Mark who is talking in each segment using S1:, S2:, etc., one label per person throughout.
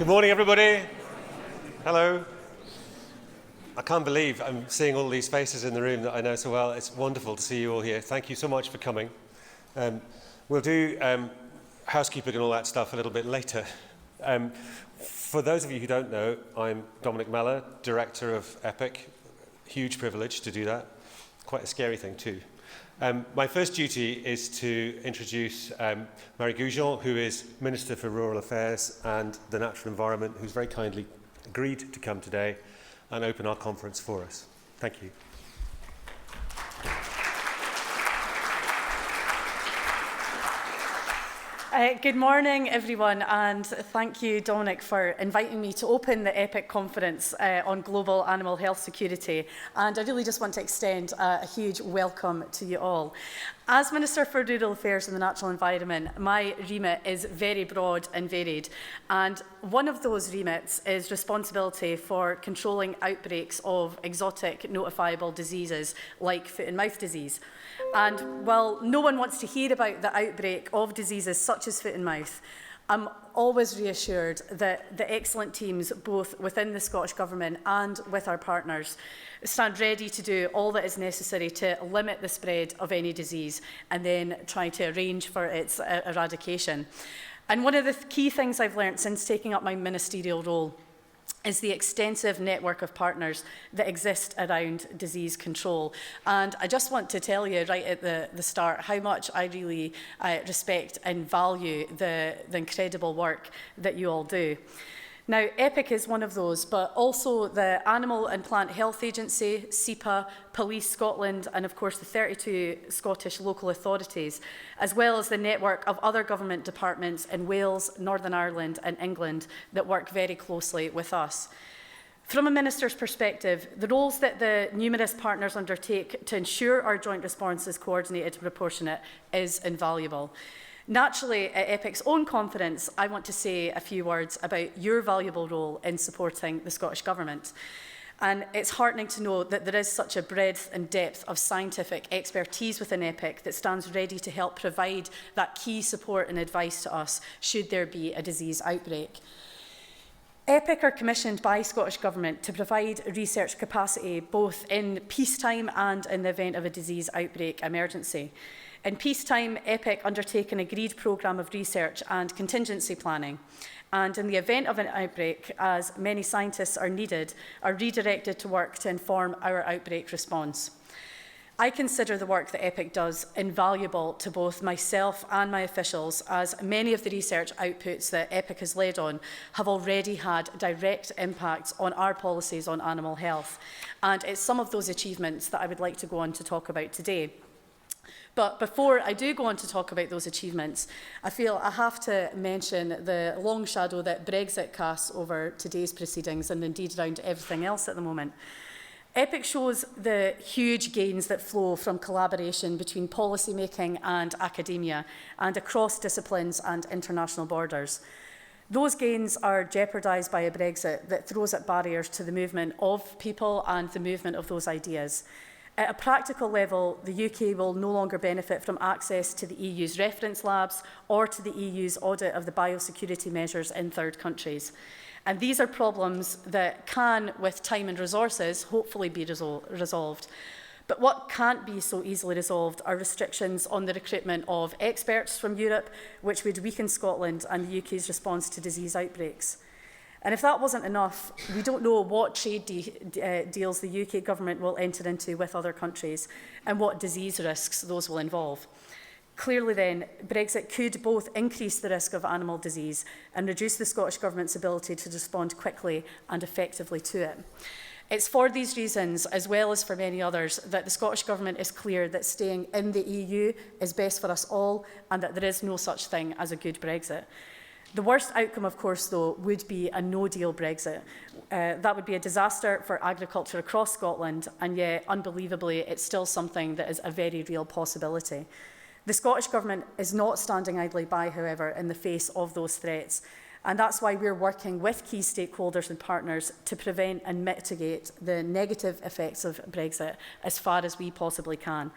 S1: Good morning, everybody. Hello. I can't believe I'm seeing all these faces in the room that I know so well. It's wonderful to see you all here. Thank you so much for coming. We'll do housekeeping and all that stuff a little bit later. For those of you who don't know, I'm Dominic Mellor, Director of EPIC. Huge privilege to do that. Quite a scary thing too. My first duty is to introduce Mairi Gougeon, who is Minister for Rural Affairs and the Natural Environment, who's very kindly agreed to come today and open our conference for us. Thank you.
S2: Good morning, everyone, and thank you, Dominic, for inviting me to open the EPIC conference on global animal health security. And I really just want to extend a huge welcome to you all. As Minister for Rural Affairs and the Natural Environment, my remit is very broad and varied. And one of those remits is responsibility for controlling outbreaks of exotic notifiable diseases like foot and mouth disease. And while no one wants to hear about the outbreak of diseases such as foot and mouth, I'm always reassured that the excellent teams, both within the Scottish Government and with our partners, stand ready to do all that is necessary to limit the spread of any disease and then try to arrange for its eradication. And one of the key things I've learned since taking up my ministerial role is the extensive network of partners that exist around disease control. And I just want to tell you right at the start how much I really respect and value the incredible work that you all do. Now, EPIC is one of those, but also the Animal and Plant Health Agency, SEPA, Police Scotland, and of course the 32 Scottish local authorities, as well as the network of other government departments in Wales, Northern Ireland and England that work very closely with us. From a minister's perspective, the roles that the numerous partners undertake to ensure our joint response is coordinated and proportionate is invaluable. Naturally, at EPIC's own conference, I want to say a few words about your valuable role in supporting the Scottish Government. And it's heartening to know that there is such a breadth and depth of scientific expertise within EPIC that stands ready to help provide that key support and advice to us should there be a disease outbreak. EPIC are commissioned by Scottish Government to provide research capacity both in peacetime and in the event of a disease outbreak emergency. In peacetime, EPIC undertake an agreed programme of research and contingency planning, and in the event of an outbreak, as many scientists are needed, are redirected to work to inform our outbreak response. I consider the work that EPIC does invaluable to both myself and my officials, as many of the research outputs that EPIC has led on have already had direct impacts on our policies on animal health. And it's some of those achievements that I would like to go on to talk about today. But before I do go on to talk about those achievements, I feel I have to mention the long shadow that Brexit casts over today's proceedings and indeed around everything else at the moment. EPIC shows the huge gains that flow from collaboration between policymaking and academia and across disciplines and international borders. Those gains are jeopardised by a Brexit that throws up barriers to the movement of people and the movement of those ideas. At a practical level, the UK will no longer benefit from access to the EU's reference labs or to the EU's audit of the biosecurity measures in third countries. And these are problems that can, with time and resources, hopefully be resolved. But what can't be so easily resolved are restrictions on the recruitment of experts from Europe, which would weaken Scotland and the UK's response to disease outbreaks. And if that wasn't enough, we don't know what trade deals the UK government will enter into with other countries and what disease risks those will involve. Clearly then, Brexit could both increase the risk of animal disease and reduce the Scottish Government's ability to respond quickly and effectively to it. It's for these reasons, as well as for many others, that the Scottish Government is clear that staying in the EU is best for us all and that there is no such thing as a good Brexit. The worst outcome, of course, though, would be a no-deal Brexit. That would be a disaster for agriculture across Scotland, and yet, unbelievably, it's still something that is a very real possibility. The Scottish Government is not standing idly by, however, in the face of those threats, and that's why we're working with key stakeholders and partners to prevent and mitigate the negative effects of Brexit as far as we possibly can.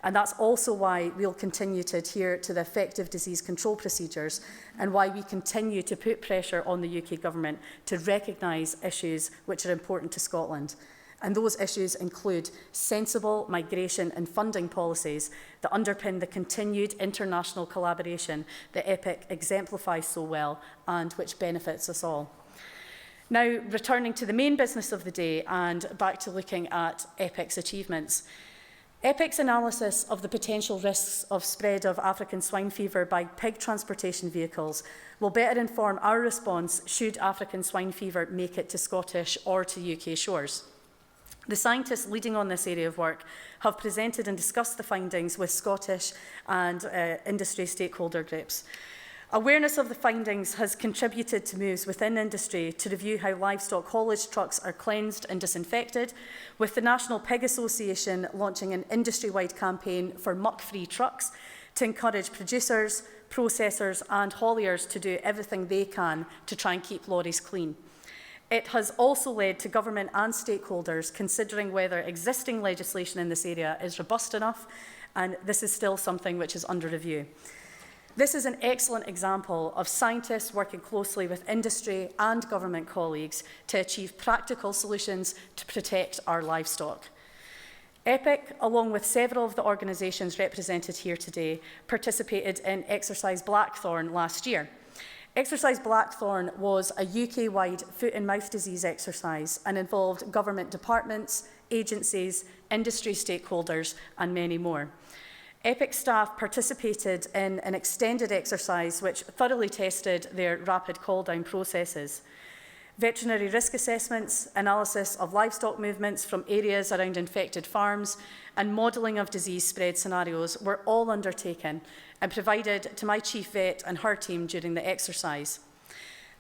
S2: And that's also why we'll continue to adhere to the effective disease control procedures and why we continue to put pressure on the UK Government to recognise issues which are important to Scotland. And those issues include sensible migration and funding policies that underpin the continued international collaboration that EPIC exemplifies so well and which benefits us all. Now, returning to the main business of the day and back to looking at EPIC's achievements. EPIC's analysis of the potential risks of spread of African swine fever by pig transportation vehicles will better inform our response should African swine fever make it to Scottish or to UK shores. The scientists leading on this area of work have presented and discussed the findings with Scottish and industry stakeholder groups. Awareness of the findings has contributed to moves within industry to review how livestock haulage trucks are cleansed and disinfected, with the National Pig Association launching an industry-wide campaign for muck-free trucks to encourage producers, processors and hauliers to do everything they can to try and keep lorries clean. It has also led to government and stakeholders considering whether existing legislation in this area is robust enough, and this is still something which is under review. This is an excellent example of scientists working closely with industry and government colleagues to achieve practical solutions to protect our livestock. EPIC, along with several of the organisations represented here today, participated in Exercise Blackthorn last year. Exercise Blackthorn was a UK-wide foot and mouth disease exercise and involved government departments, agencies, industry stakeholders and many more. EPIC staff participated in an extended exercise which thoroughly tested their rapid call-down processes. Veterinary risk assessments, analysis of livestock movements from areas around infected farms, and modelling of disease spread scenarios were all undertaken and provided to my chief vet and her team during the exercise.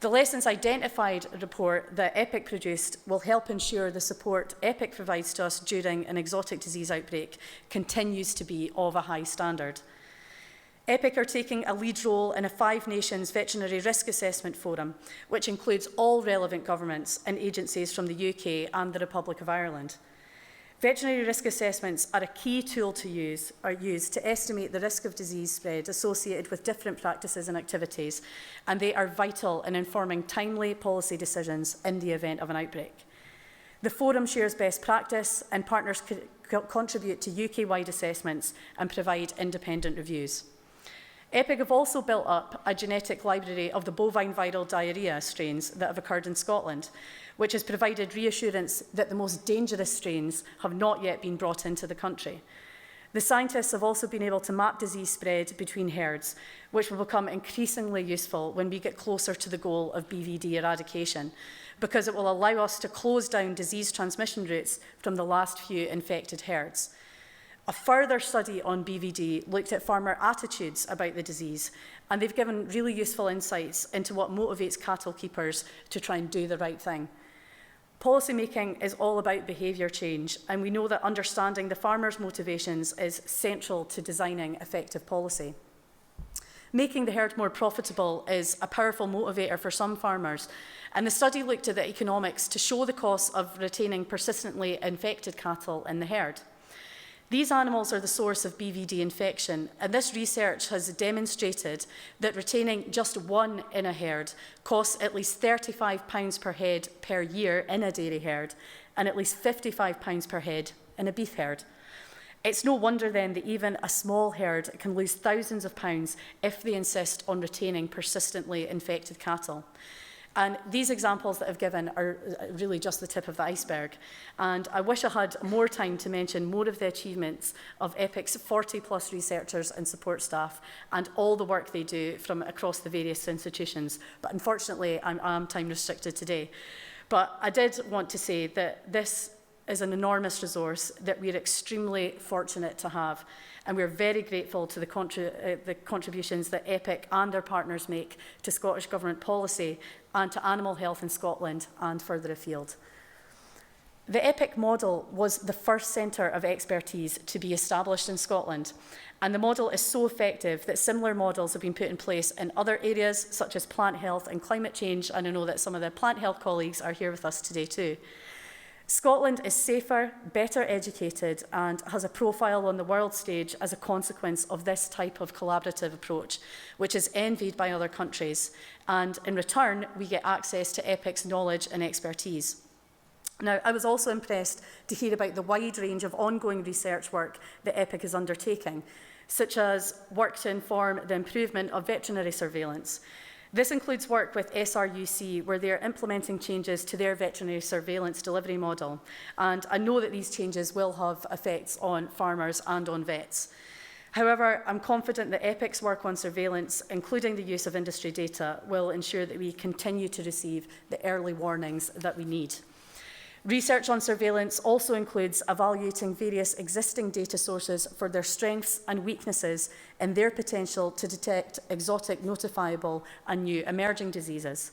S2: The lessons identified report that EPIC produced will help ensure the support EPIC provides to us during an exotic disease outbreak continues to be of a high standard. EPIC are taking a lead role in a 5 Nations Veterinary Risk Assessment Forum, which includes all relevant governments and agencies from the UK and the Republic of Ireland. Veterinary risk assessments are a key tool to use to estimate the risk of disease spread associated with different practices and activities, and they are vital in informing timely policy decisions in the event of an outbreak. The forum shares best practice and partners contribute to UK-wide assessments and provide independent reviews. EPIC have also built up a genetic library of the bovine viral diarrhoea strains that have occurred in Scotland, which has provided reassurance that the most dangerous strains have not yet been brought into the country. The scientists have also been able to map disease spread between herds, which will become increasingly useful when we get closer to the goal of BVD eradication, because it will allow us to close down disease transmission routes from the last few infected herds. A further study on BVD looked at farmer attitudes about the disease, and they've given really useful insights into what motivates cattle keepers to try and do the right thing. Policymaking is all about behaviour change, and we know that understanding the farmers' motivations is central to designing effective policy. Making the herd more profitable is a powerful motivator for some farmers, and the study looked at the economics to show the costs of retaining persistently infected cattle in the herd. These animals are the source of BVD infection, and this research has demonstrated that retaining just one in a herd costs at least £35 per head per year in a dairy herd, and at least £55 per head in a beef herd. It's no wonder then that even a small herd can lose thousands of pounds if they insist on retaining persistently infected cattle. And these examples that I've given are really just the tip of the iceberg. And I wish I had more time to mention more of the achievements of EPIC's 40+ researchers and support staff and all the work they do from across the various institutions. But unfortunately, I'm time restricted today. But I did want to say that this is an enormous resource that we're extremely fortunate to have. And we're very grateful to the contributions that EPIC and their partners make to Scottish Government policy and to animal health in Scotland and further afield. The EPIC model was the first centre of expertise to be established in Scotland, and the model is so effective that similar models have been put in place in other areas such as plant health and climate change, and I know that some of the plant health colleagues are here with us today too. Scotland is safer, better educated, and has a profile on the world stage as a consequence of this type of collaborative approach, which is envied by other countries. And in return, we get access to EPIC's knowledge and expertise. Now, I was also impressed to hear about the wide range of ongoing research work that EPIC is undertaking, such as work to inform the improvement of veterinary surveillance. This includes work with SRUC, where they are implementing changes to their veterinary surveillance delivery model. And I know that these changes will have effects on farmers and on vets. However, I'm confident that EPIC's work on surveillance, including the use of industry data, will ensure that we continue to receive the early warnings that we need. Research on surveillance also includes evaluating various existing data sources for their strengths and weaknesses and their potential to detect exotic, notifiable and new emerging diseases.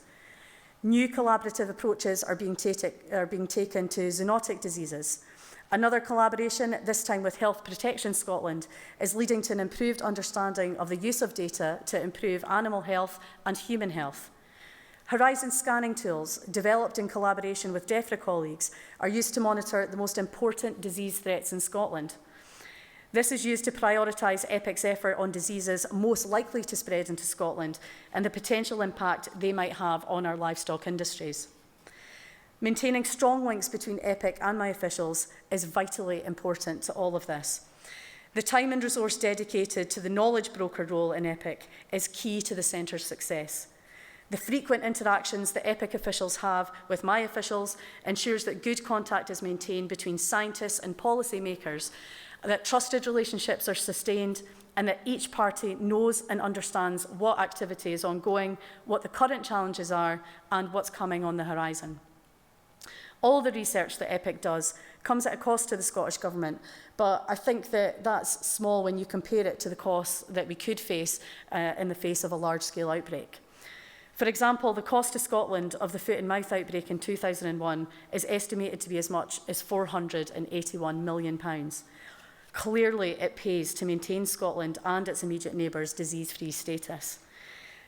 S2: New collaborative approaches are being taken to zoonotic diseases. Another collaboration, this time with Health Protection Scotland, is leading to an improved understanding of the use of data to improve animal health and human health. Horizon scanning tools, developed in collaboration with DEFRA colleagues, are used to monitor the most important disease threats in Scotland. This is used to prioritise EPIC's effort on diseases most likely to spread into Scotland and the potential impact they might have on our livestock industries. Maintaining strong links between EPIC and my officials is vitally important to all of this. The time and resource dedicated to the knowledge broker role in EPIC is key to the centre's success. The frequent interactions that EPIC officials have with my officials ensures that good contact is maintained between scientists and policy makers, that trusted relationships are sustained, and that each party knows and understands what activity is ongoing, what the current challenges are, and what's coming on the horizon. All the research that EPIC does comes at a cost to the Scottish Government, but I think that that's small when you compare it to the costs that we could face in the face of a large-scale outbreak. For example, the cost to Scotland of the foot and mouth outbreak in 2001 is estimated to be as much as £481 million. Clearly, it pays to maintain Scotland and its immediate neighbours' disease-free status.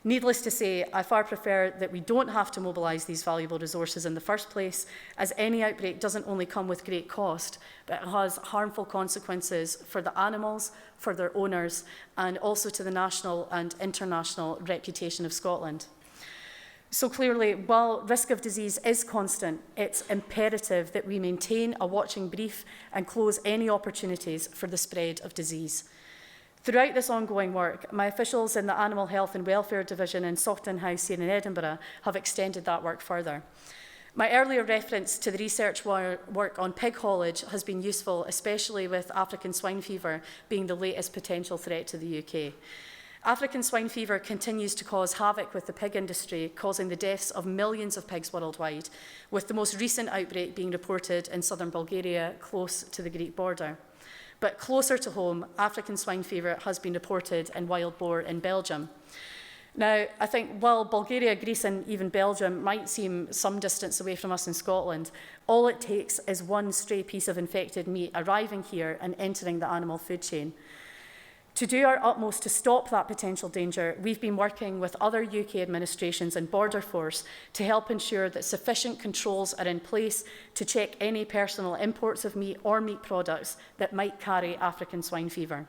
S2: Needless to say, I far prefer that we don't have to mobilise these valuable resources in the first place, as any outbreak doesn't only come with great cost, but it has harmful consequences for the animals, for their owners, and also to the national and international reputation of Scotland. So clearly, while risk of disease is constant, it's imperative that we maintain a watching brief and close any opportunities for the spread of disease. Throughout this ongoing work, my officials in the Animal Health and Welfare Division in Saughton House here in Edinburgh have extended that work further. My earlier reference to the research work on pig haulage has been useful, especially with African swine fever being the latest potential threat to the UK. African swine fever continues to cause havoc with the pig industry, causing the deaths of millions of pigs worldwide, with the most recent outbreak being reported in southern Bulgaria, close to the Greek border. But closer to home, African swine fever has been reported in wild boar in Belgium. Now, I think while Bulgaria, Greece and even Belgium might seem some distance away from us in Scotland, all it takes is one stray piece of infected meat arriving here and entering the animal food chain. To do our utmost to stop that potential danger, we've been working with other UK administrations and Border Force to help ensure that sufficient controls are in place to check any personal imports of meat or meat products that might carry African swine fever.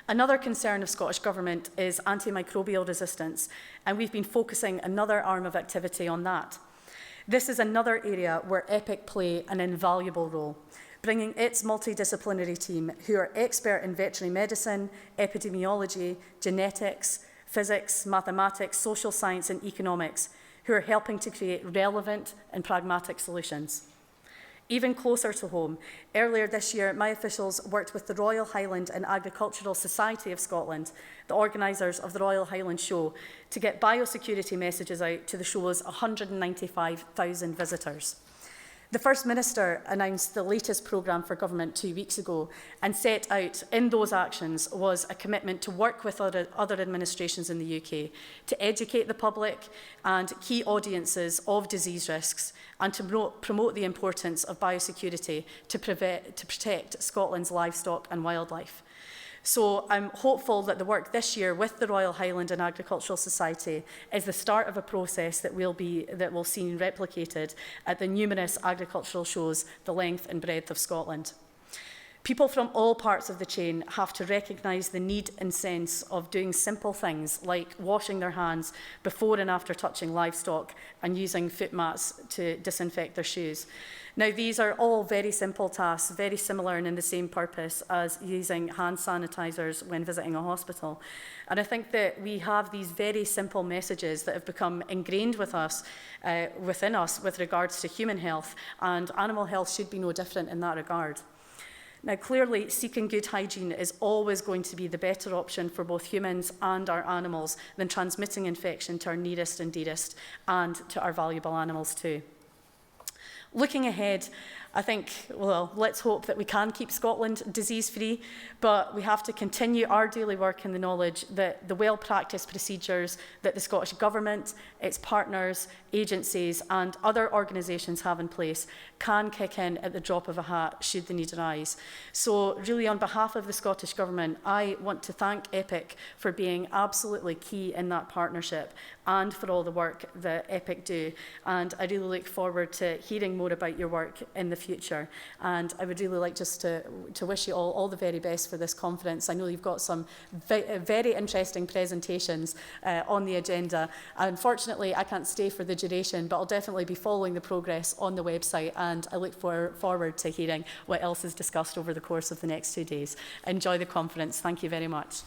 S2: Another concern of Scottish Government is antimicrobial resistance, and we've been focusing another arm of activity on that. This is another area where EPIC play an invaluable role, bringing its multidisciplinary team, who are expert in veterinary medicine, epidemiology, genetics, physics, mathematics, social science and economics, who are helping to create relevant and pragmatic solutions. Even closer to home, earlier this year, my officials worked with the Royal Highland and Agricultural Society of Scotland, the organisers of the Royal Highland Show, to get biosecurity messages out to the show's 195,000 visitors. The First Minister announced the latest programme for government 2 weeks ago, and set out in those actions was a commitment to work with other administrations in the UK to educate the public and key audiences of disease risks, and to promote the importance of biosecurity to protect Scotland's livestock and wildlife. So I'm hopeful that the work this year with the Royal Highland and Agricultural Society is the start of a process that will see replicated at the numerous agricultural shows the length and breadth of Scotland. People from all parts of the chain have to recognise the need and sense of doing simple things like washing their hands before and after touching livestock and using foot mats to disinfect their shoes. Now, these are all very simple tasks, very similar and in the same purpose as using hand sanitisers when visiting a hospital. And I think that we have these very simple messages that have become ingrained with us, within us with regards to human health, and animal health should be no different in that regard. Now, clearly, seeking good hygiene is always going to be the better option for both humans and our animals than transmitting infection to our nearest and dearest and to our valuable animals too. Looking ahead, I think, well, let's hope that we can keep Scotland disease-free, but we have to continue our daily work in the knowledge that the well-practiced procedures that the Scottish Government, its partners, agencies and other organisations have in place can kick in at the drop of a hat should the need arise. So really, on behalf of the Scottish Government, I want to thank EPIC for being absolutely key in that partnership and for all the work that EPIC do. And I really look forward to hearing more about your work in the future. And I would really like just to wish you all the very best for this conference. I know you've got some very interesting presentations on the agenda. Unfortunately, I can't stay for the duration, but I'll definitely be following the progress on the website, and I look forward to hearing what else is discussed over the course of the next 2 days. Enjoy the conference. Thank you very much.